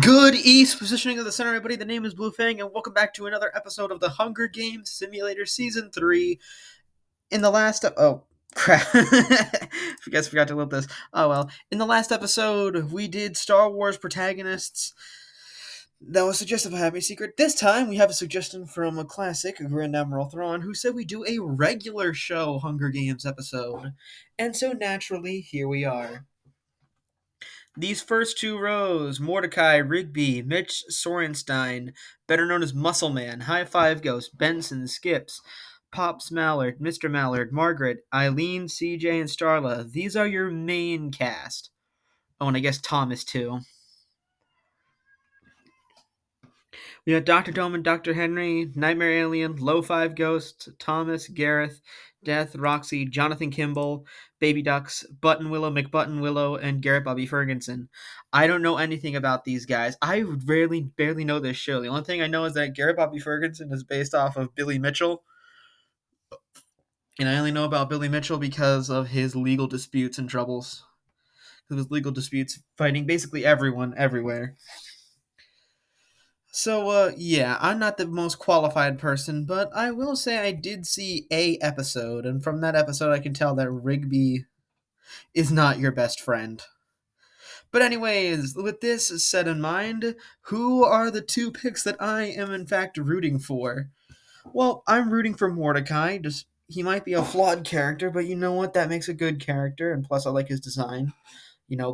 Good East positioning of the center, everybody. The name is Blue Fang, and welcome back to another episode of the Hunger Games Simulator Season 3. In the last... oh, crap. I guess I forgot to load this. Oh, well. In the last episode, we did Star Wars protagonists. That was suggested by Happy Secret. This time, we have a suggestion from a classic, Grand Admiral Thrawn, who said we do a regular show Hunger Games episode. And so, naturally, here we are. These first two rows, Mordecai, Rigby, Mitch Sorenstein, better known as Muscle Man, High Five Ghost, Benson, Skips, Pops Mallard, Mr. Mallard, Margaret, Eileen, CJ, and Starla. These are your main cast. Oh, and I guess Thomas, too. We got Dr. Dome and Dr. Henry, Nightmare Alien, Low Five Ghost, Thomas, Gareth, Death, Roxy, Jonathan Kimball, Baby Ducks, Button Willow, McButton Willow, and Garrett Bobby Ferguson. I don't know anything about these guys. I barely know this show. The only thing I know is that Garrett Bobby Ferguson is based off of Billy Mitchell. And I only know about Billy Mitchell because of his legal disputes and troubles. Because of his legal disputes fighting basically everyone, everywhere. So, yeah, I'm not the most qualified person, but I will say I did see a episode, and from that episode I can tell that Rigby is not your best friend. But anyways, with this set in mind, who are the two picks that I am in fact rooting for? Well, I'm rooting for Mordecai. He might be a flawed character, but you know what? That makes a good character, and plus I like his design.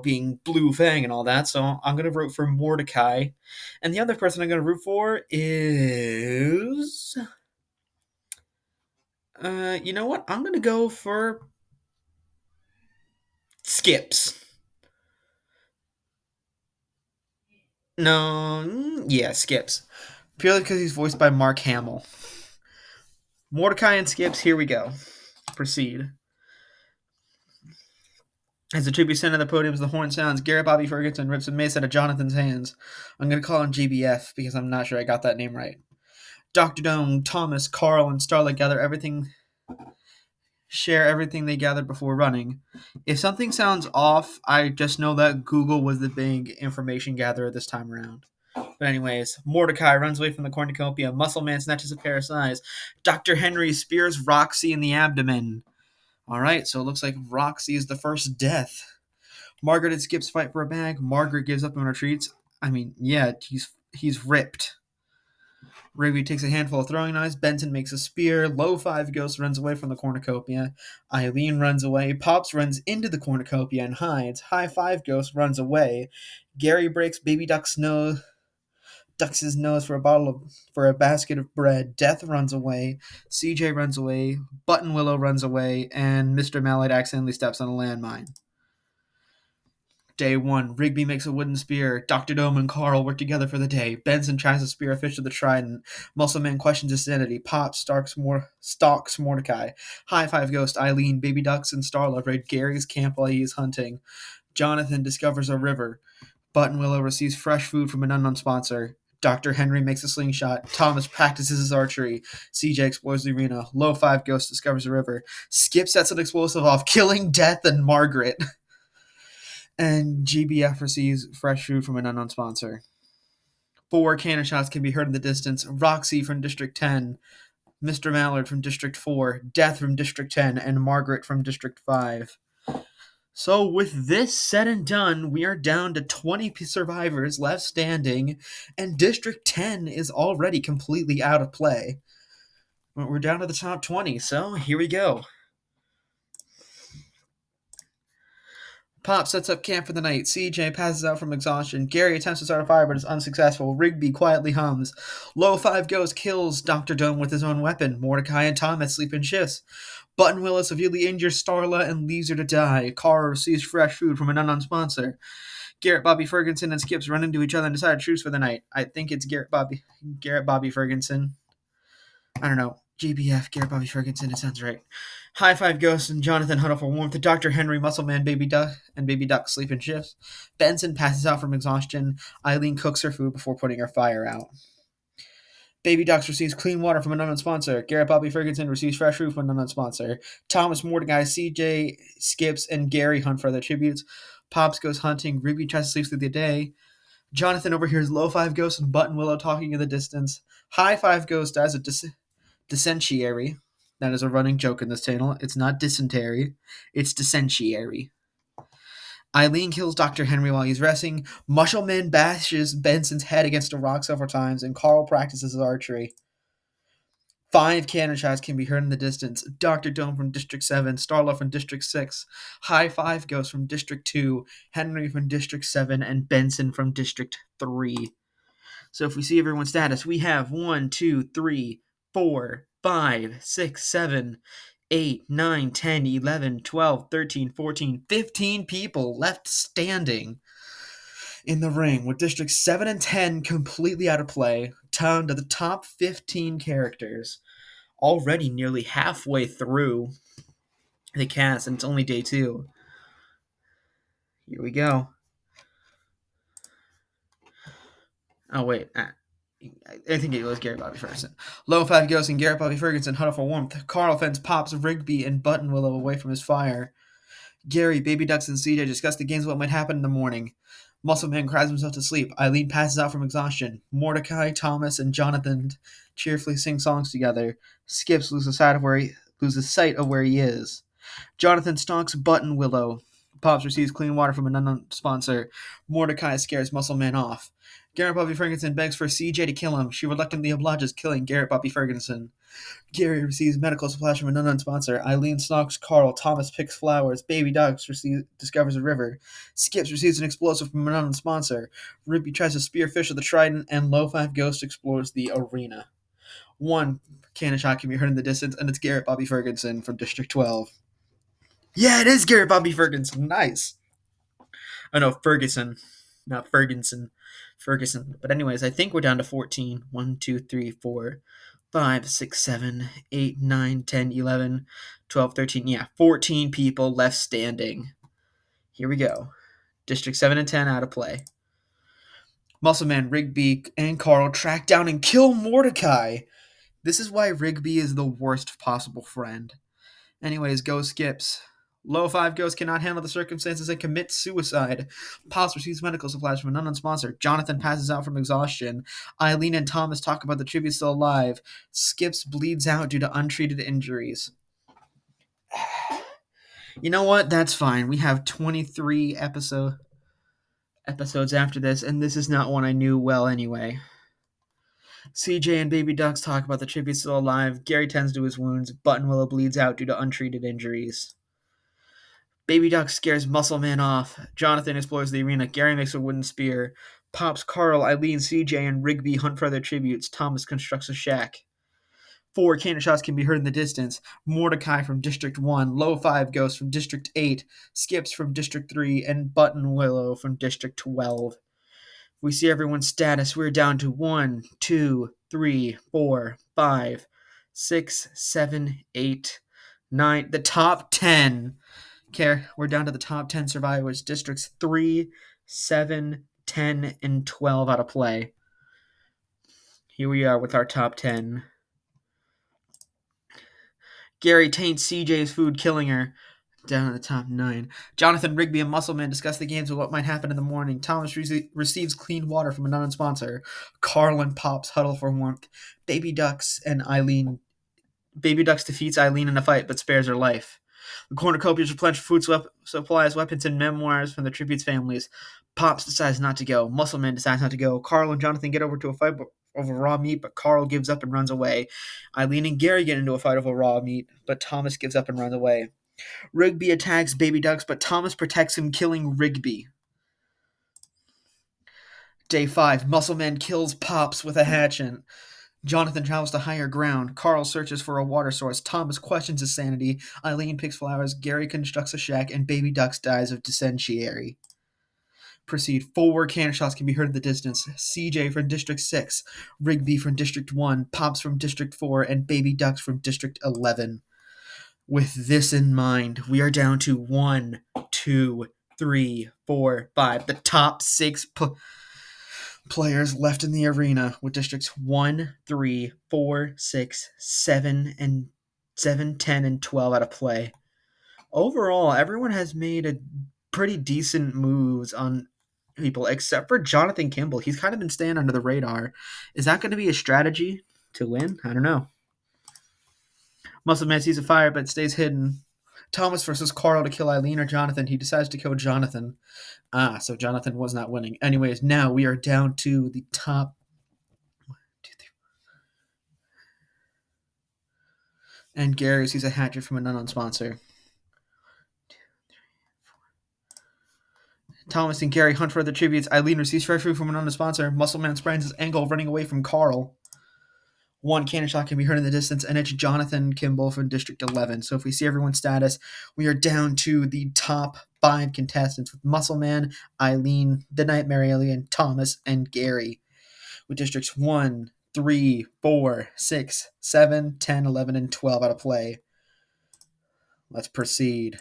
Being Blue Fang and all that. So I'm going to root for Mordecai. And the other person I'm going to root for is... you know what? I'm going to go for... Skips. No, yeah, Skips. Purely because he's voiced by Mark Hamill. Mordecai and Skips, here we go. Proceed. As the tribute sent to the podium, as the horn sounds, Garrett Bobby Ferguson rips a mace out of Jonathan's hands. I'm going to call him GBF because I'm not sure I got that name right. Dr. Dome, Thomas, Carl, and Starlight share everything they gathered before running. If something sounds off, I just know that Google was the big information gatherer this time around. But anyways, Mordecai runs away from the cornucopia. Muscle Man snatches a pair of size. Dr. Henry spears Roxy in the abdomen. Alright, so it looks like Roxy is the first death. Margaret and Skips fight for a bag. Margaret gives up and retreats. He's ripped. Rigby takes a handful of throwing knives. Benson makes a spear. Low Five Ghost runs away from the cornucopia. Eileen runs away. Pops runs into the cornucopia and hides. High Five Ghost runs away. Gary breaks Baby Duck's nose. Ducks his nose for a basket of bread. Death runs away. CJ runs away. Button Willow runs away. And Mr. Mallard accidentally steps on a landmine. Day 1, Rigby makes a wooden spear. Dr. Dome and Carl work together for the day. Benson tries to spear a fish with a trident. Muscle Man questions his sanity. Pop stalks Mordecai. High Five Ghost, Eileen, Baby Ducks, and Starla raid Gary's camp while he is hunting. Jonathan discovers a river. Button Willow receives fresh food from an unknown sponsor. Dr. Henry makes a slingshot. Thomas practices his archery. CJ explores the arena. Low Five Ghost discovers a river. Skip sets an explosive off, killing Death and Margaret. And GBF receives fresh food from an unknown sponsor. 4 cannon shots can be heard in the distance. Roxy from District 10, Mr. Mallard from District 4, Death from District 10, and Margaret from District 5. So with this said and done, we are down to 20 survivors left standing, and District 10 is already completely out of play. We're down to the top 20, so here we go. Pop sets up camp for the night. CJ passes out from exhaustion. Gary attempts to start a fire but is unsuccessful. Rigby quietly hums. Low Five Ghost kills Dr. Dome with his own weapon. Mordecai and Thomas sleep in shifts. Button Willow severely injures Starla and leaves her to die. Carl receives fresh food from an unknown sponsor. Garrett Bobby Ferguson and Skips run into each other and decide to truce for the night. I think it's Garrett Bobby Ferguson. I don't know. GBF, Garrett Bobby Ferguson, it sounds right. High Five Ghost and Jonathan huddle for warmth. Dr. Henry, Muscle Man, Baby Duck, and Baby Duck sleep in shifts. Benson passes out from exhaustion. Eileen cooks her food before putting her fire out. Baby Ducks receives clean water from an unknown sponsor. Garrett Bobby Ferguson receives fresh food from an unknown sponsor. Thomas, Mordecai, CJ, Skips, and Gary hunt for other tributes. Pops goes hunting. Ruby tries to sleep through the day. Jonathan overhears Low Five Ghost and Button Willow talking in the distance. High Five Ghost dies of dysentery. That is a running joke in this channel. It's not dysentery, it's dysentery. Eileen kills Dr. Henry while he's resting. Muscleman bashes Benson's head against a rock several times, and Carl practices archery. 5 cannon shots can be heard in the distance. Dr. Dome from District 7, Starla from District 6, High Five Ghost from District 2, Henry from District 7, and Benson from District 3. So if we see everyone's status, we have 1, 2, 3, 4, 5, 6, 7, 8, 9, 10, 11, 12, 13, 14, 15 people left standing in the ring, with Districts 7 and 10 completely out of play, down to the top 15 characters. Already nearly halfway through the cast, and it's only day 2. Here we go. Oh, wait. I think it was Gary Bobby Ferguson. Low Five Ghost and Garrett Bobby Ferguson huddle for warmth. Carl fends Pops, Rigby, and Button Willow away from his fire. Gary, Baby Ducks, and CJ discuss the games of what might happen in the morning. Muscle Man cries himself to sleep. Eileen passes out from exhaustion. Mordecai, Thomas, and Jonathan cheerfully sing songs together. Skips loses sight of where he is. Jonathan stalks Button Willow. Pops receives clean water from an unknown sponsor. Mordecai scares Muscle Man off. Garrett Bobby Ferguson begs for CJ to kill him. She reluctantly obliges, killing Garrett Bobby Ferguson. Gary receives medical supplies from an unknown sponsor. Eileen stalks Carl. Thomas picks flowers. Baby Ducks discovers a river. Skips receives an explosive from an unknown sponsor. Rigby tries to spearfish with the trident, and Low Five Ghost explores the arena. 1 cannon shot can be heard in the distance, and it's Garrett Bobby Ferguson from District 12. Yeah, it is Garrett Bobby Ferguson. Nice. Oh no, Ferguson. Not Ferguson. Ferguson. But anyways, I think we're down to 14. 1, 2, 3, 4, 5, 6, 7, 8, 9, 10, 11, 12, 13. Yeah, 14 people left standing. Here we go. District 7 and 10 out of play. Muscleman, Rigby, and Carl track down and kill Mordecai. This is why Rigby is the worst possible friend. Anyways, go Skips. Low Five Ghost cannot handle the circumstances and commits suicide. Pops receives medical supplies from an unknown sponsor. Jonathan passes out from exhaustion. Eileen and Thomas talk about the tribute still alive. Skips bleeds out due to untreated injuries. You know what? That's fine. We have 23 episodes after this, and this is not one I knew well anyway. CJ and Baby Ducks talk about the tribute still alive. Gary tends to his wounds. Button Willow bleeds out due to untreated injuries. Baby Duck scares Muscle Man off. Jonathan explores the arena. Gary makes a wooden spear. Pops, Carl, Eileen, CJ, and Rigby hunt for other tributes. Thomas constructs a shack. 4 cannon shots can be heard in the distance. Mordecai from District 1, Low Five Ghost from District 8, Skips from District 3, and Button Willow from District 12. We see everyone's status. We're down to 1, 2, 3, 4, 5, 6, 7, 8, 9. The top 10. We're down to the top 10 survivors. Districts 3, 7, 10, and 12 out of play. Here we are with our top 10. Gary taints CJ's food, killing her. Down in the top 9. Jonathan, Rigby, and Muscleman discuss the games of what might happen in the morning. Thomas receives clean water from a unknown sponsor. Carl and Pops huddle for warmth. Baby Ducks defeats Eileen in a fight, but spares her life. The cornucopias replenish food supplies, weapons, and memoirs from the tributes' families. Pops decides not to go. Muscleman decides not to go. Carl and Jonathan get over to a fight over raw meat, but Carl gives up and runs away. Eileen and Gary get into a fight over raw meat, but Thomas gives up and runs away. Rigby attacks Baby Ducks, but Thomas protects him, killing Rigby. Day 5. Muscleman kills Pops with a hatchet. Jonathan travels to higher ground. Carl searches for a water source. Thomas questions his sanity. Eileen picks flowers. Gary constructs a shack, and Baby Ducks dies of dysentery. Proceed. 4 cannon shots can be heard in the distance. CJ from District 6, Rigby from District 1, Pops from District 4, and Baby Ducks from District 11. With this in mind, we are down to 1, 2, 3, 4, 5. The top 6 players left in the arena, with districts 1, 3, 4, 6, 7, 10, and 12 out of play. Overall, everyone has made a pretty decent moves on people except for Jonathan Kimball. He's kind of been staying under the radar. Is that going to be a strategy to win? I don't know. Muscle Man sees a fire but stays hidden. Thomas versus Carl to kill Eileen or Jonathan. He decides to kill Jonathan. So Jonathan was not winning. Anyways, now we are down to the top. 1, 2, 3. And Gary sees a hatchet from an unknown sponsor. 2, 3, 4. Thomas and Gary hunt for other tributes. Eileen receives fresh food from an unknown sponsor. Muscle Man sprains his ankle running away from Carl. One cannon shot can be heard in the distance, and it's Jonathan Kimball from District 11. So if we see everyone's status, we are down to the top 5 contestants with Muscle Man, Eileen, the Nightmare Alien, Thomas, and Gary. With Districts 1, 3, 4, 6, 7, 10, 11, and 12 out of play. Let's proceed.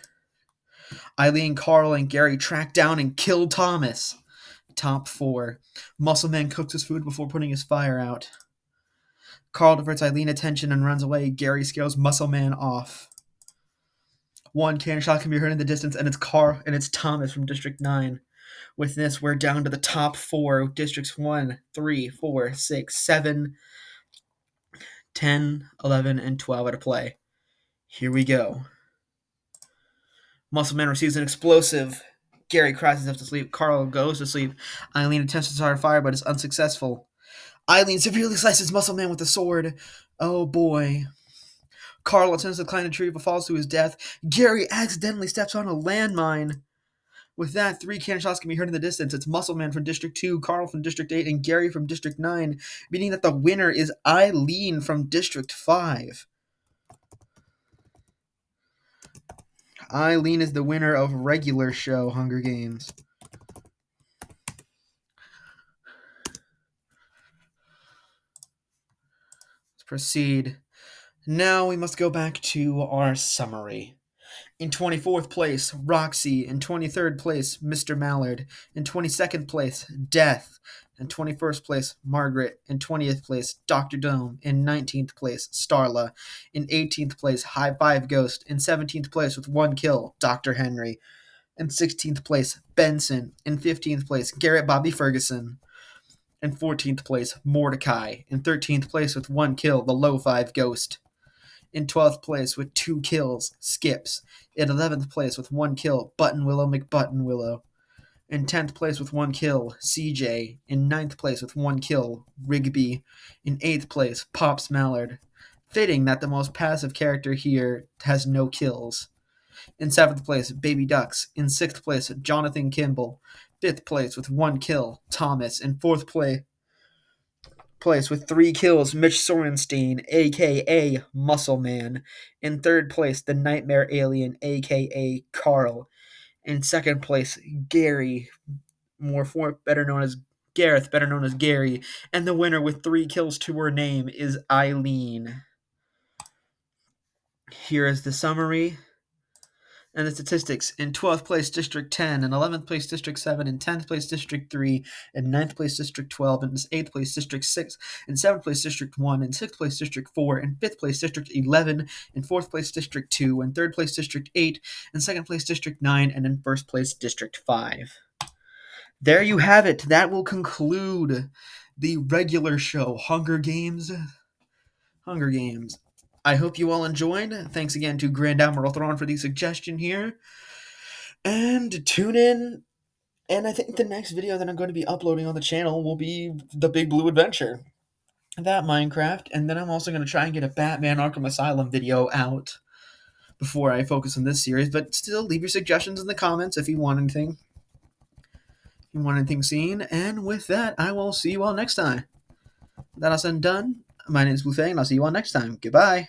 Eileen, Carl, and Gary track down and kill Thomas. Top 4. Muscle Man cooks his food before putting his fire out. Carl diverts Eileen's attention and runs away. Gary scares Muscle Man off. One cannon shot can be heard in the distance, and it's Thomas from District 9. With this, we're down to the top 4. Districts 1, 3, 4, 6, 7, 10, 11, and 12 out of play. Here we go. Muscle Man receives an explosive. Gary cries himself to sleep. Carl goes to sleep. Eileen attempts to start a fire, but is unsuccessful. Eileen severely slices Muscle Man with a sword. Oh boy. Carl attempts to climb a tree but falls to his death. Gary accidentally steps on a landmine. With that, 3 cannon shots can be heard in the distance. It's Muscle Man from District 2, Carl from District 8, and Gary from District 9, meaning that the winner is Eileen from District 5. Eileen is the winner of regular show Hunger Games. Let's proceed. Now we must go back to our summary. In 24th place, Roxy. In 23rd place, Mr. Mallard. In 22nd place, Death. In 21st place, Margaret. In 20th place, Dr. Dome. In 19th place, Starla. In 18th place, High Five Ghost. In 17th place, with 1 kill, Dr. Henry. In 16th place, Benson. In 15th place, Garrett Bobby Ferguson. In 14th place, Mordecai. In 13th place, with 1 kill, the Low Five Ghost. In 12th place with 2 kills, Skips. In 11th place with 1 kill, Button Willow McButton Willow. In 10th place with 1 kill, CJ. In 9th place with 1 kill, Rigby. In 8th place, Pops Mallard. Fitting that the most passive character here has no kills. In 7th place, Baby Ducks. In 6th place, Jonathan Kimball. 5th place with 1 kill, Thomas. In 4th place with 3 kills, Mitch Sorenstein, aka Muscle Man. In 3rd place, the Nightmare Alien, aka Carl. In 2nd place, Gary, better known as Gareth, better known as Gary. And the winner with 3 kills to her name is Eileen. Here is the summary and the statistics. In 12th place, District 10. In 11th place, District 7. In 10th place, District 3. In 9th place, District 12. In 8th place, District 6. In 7th place, District 1. In 6th place, District 4. In 5th place, District 11. In 4th place, District 2. In 3rd place, District 8. In 2nd place, District 9. And in 1st place, District 5. There you have it. That will conclude the regular show, Hunger Games. I hope you all enjoyed. Thanks again to Grand Admiral Thrawn for the suggestion here. And tune in. And I think the next video that I'm going to be uploading on the channel will be the Big Blue Adventure. That Minecraft. And then I'm also going to try and get a Batman Arkham Asylum video out before I focus on this series. But still, leave your suggestions in the comments if you want anything. Seen. And with that, I will see you all next time. That all said and done. My name is Blue Fang, and I'll see you all next time. Goodbye.